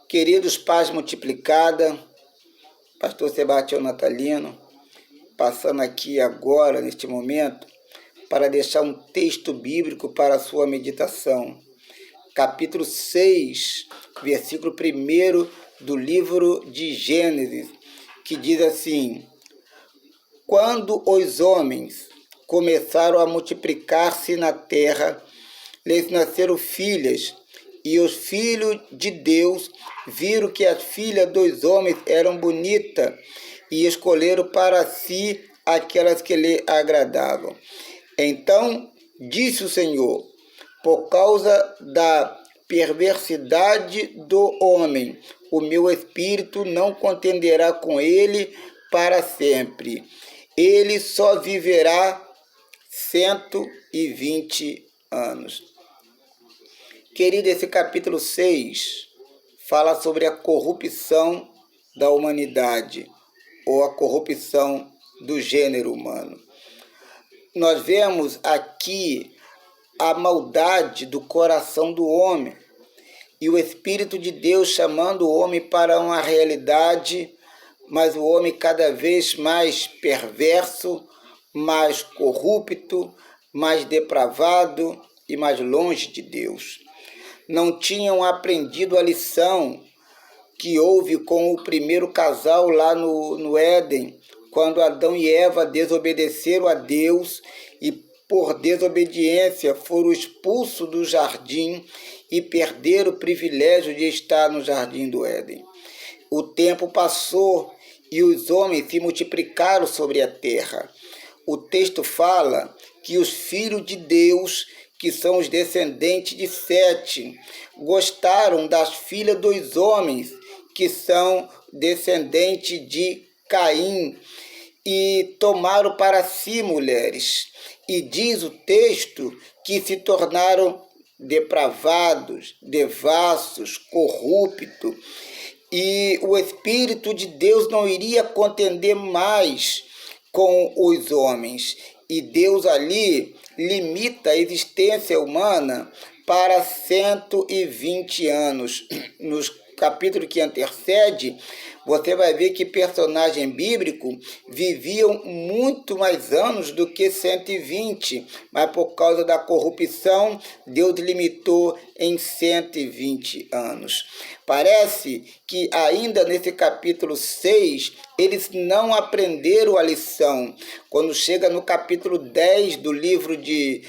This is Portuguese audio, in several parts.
Queridos pais multiplicada, pastor Sebastião Natalino, passando aqui agora, neste momento, para deixar um texto bíblico para a sua meditação. Capítulo 6, versículo 1 do livro de Gênesis, que diz assim: Quando os homens começaram a multiplicar-se na terra, lhes nasceram filhas, e os filhos de Deus viram que as filhas dos homens eram bonitas e escolheram para si aquelas que lhe agradavam. Então disse o Senhor: por causa da perversidade do homem, o meu espírito não contenderá com ele para sempre. Ele só viverá 120 anos. Querido, esse capítulo 6 fala sobre a corrupção da humanidade, ou a corrupção do gênero humano. Nós vemos aqui a maldade do coração do homem e o Espírito de Deus chamando o homem para uma realidade, mas o homem cada vez mais perverso, mais corrupto, mais depravado e mais longe de Deus. Não tinham aprendido a lição que houve com o primeiro casal lá no Éden, quando Adão e Eva desobedeceram a Deus e, por desobediência, foram expulsos do jardim e perderam o privilégio de estar no jardim do Éden. O tempo passou e os homens se multiplicaram sobre a terra. O texto fala que os filhos de Deus, que são os descendentes de Sete, gostaram das filhas dos homens, que são descendentes de Caim, e tomaram para si mulheres. E diz o texto que se tornaram depravados, devassos, corruptos, e o Espírito de Deus não iria contender mais com os homens. E Deus ali limita a existência humana para 120 anos. Nos capítulos que antecede, você vai ver que personagens bíblicos viviam muito mais anos do que 120, mas por causa da corrupção, Deus limitou em 120 anos. Parece que ainda nesse capítulo 6, eles não aprenderam a lição. Quando chega no capítulo 10 do livro de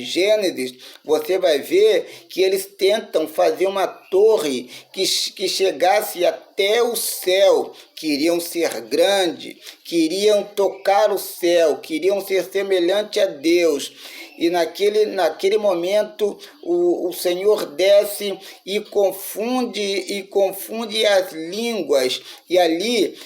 Gênesis, você vai ver que eles tentam fazer uma torre que chegasse até o céu. Queriam ser grandes, queriam tocar o céu, queriam ser semelhantes a Deus. E naquele momento o Senhor desce e confunde as línguas. E ali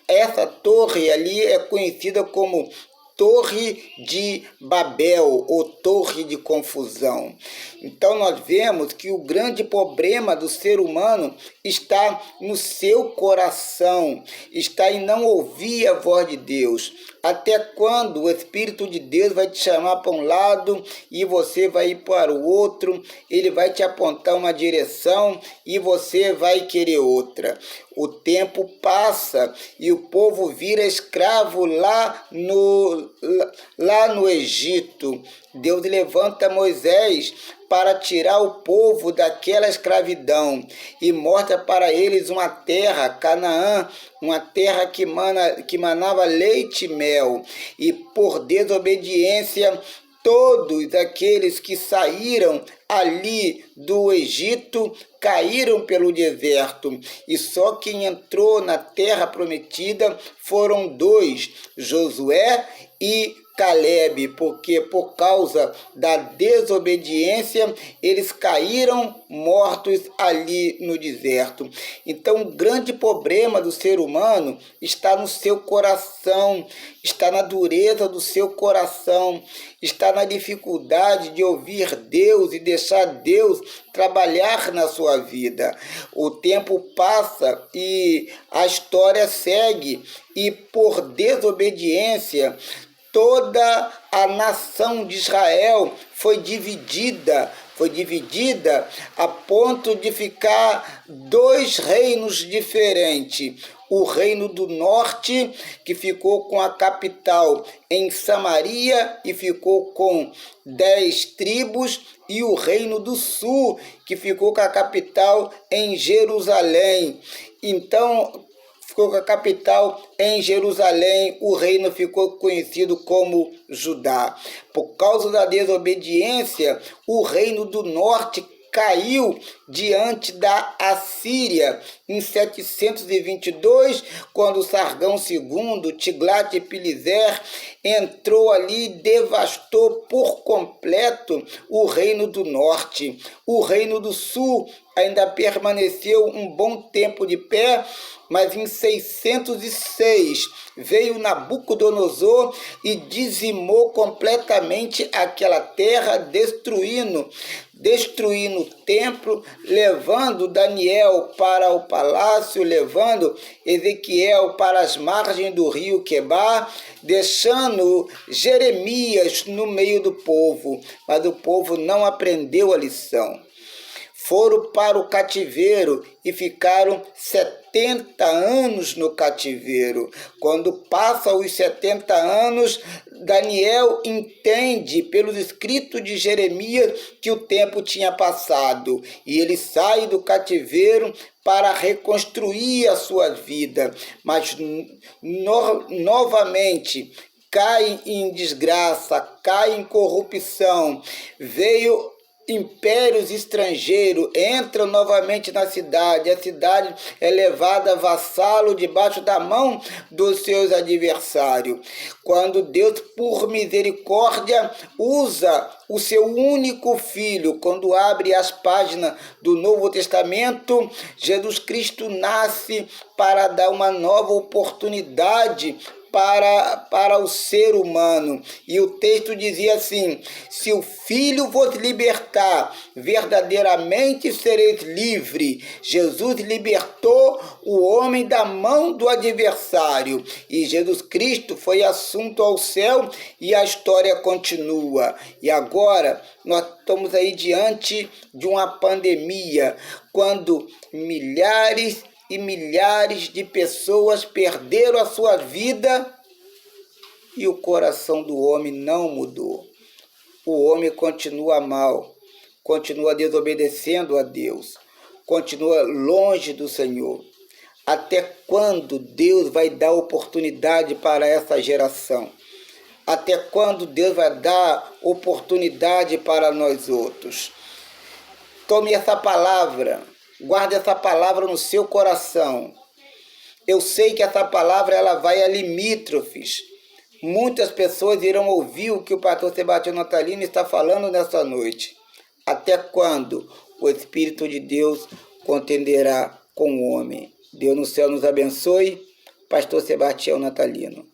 essa torre ali é conhecida como Torre de Babel, ou Torre de Confusão. Então nós vemos que o grande problema do ser humano está no seu coração, está em não ouvir a voz de Deus. Até quando o Espírito de Deus vai te chamar para um lado e você vai ir para o outro, ele vai te apontar uma direção e você vai querer outra. O tempo passa e o povo vira escravo lá no Egito. Deus levanta Moisés para tirar o povo daquela escravidão e mostra para eles uma terra, Canaã, uma terra que manava leite e mel. E por desobediência, todos aqueles que saíram ali do Egito caíram pelo deserto, e só quem entrou na terra prometida foram dois, Josué e Caleb, porque por causa da desobediência eles caíram mortos ali no deserto. Então o grande problema do ser humano está no seu coração, está na dureza do seu coração, está na dificuldade de ouvir Deus e deixar Deus trabalhar na sua vida. O tempo passa e a segue, e por desobediência toda a nação de Israel foi dividida foi dividida a ponto de ficar dois reinos diferentes. O reino do norte, que ficou com a capital em Samaria e ficou com 10 tribos, e o reino do sul, que ficou com a capital em Jerusalém. Então, ficou com a capital em Jerusalém, o reino ficou conhecido como Judá. Por causa da desobediência, o reino do norte caiu diante da Assíria em 722, quando Sargão II, Tiglat-Pileser, entrou ali e devastou por completo o reino do norte. O reino do sul ainda permaneceu um bom tempo de pé, mas em 606 veio Nabucodonosor e dizimou completamente aquela terra, destruindo o templo, levando Daniel para o palácio, levando Ezequiel para as margens do rio Quebar, deixando Jeremias no meio do povo, mas o povo não aprendeu a lição. Foram para o cativeiro e ficaram 70 anos no cativeiro. Quando passa os 70 anos, Daniel entende pelos escritos de Jeremias que o tempo tinha passado e ele sai do cativeiro para reconstruir a sua vida, mas novamente cai em desgraça, cai em corrupção. Veio impérios estrangeiros, entram novamente na cidade, a cidade é levada vassalo debaixo da mão dos seus adversários. Quando Deus, por misericórdia, usa o seu único filho, quando abre as páginas do Novo Testamento, Jesus Cristo nasce para dar uma nova oportunidade para o ser humano. E o texto dizia assim: se o Filho vos libertar, verdadeiramente sereis livres. Jesus libertou o homem da mão do adversário. E Jesus Cristo foi assunto ao céu e a história continua. E agora nós estamos aí diante de uma pandemia, quando milhares e milhares de pessoas perderam a sua vida e o coração do homem não mudou. O homem continua mal, continua desobedecendo a Deus, continua longe do Senhor. Até quando Deus vai dar oportunidade para essa geração? Até quando Deus vai dar oportunidade para nós outros? Tome essa palavra. Guarde essa palavra no seu coração. Eu sei que essa palavra ela vai a limítrofes. Muitas pessoas irão ouvir o que o pastor Sebastião Natalino está falando nessa noite. Até quando o Espírito de Deus contenderá com o homem? Deus no céu nos abençoe. Pastor Sebastião Natalino.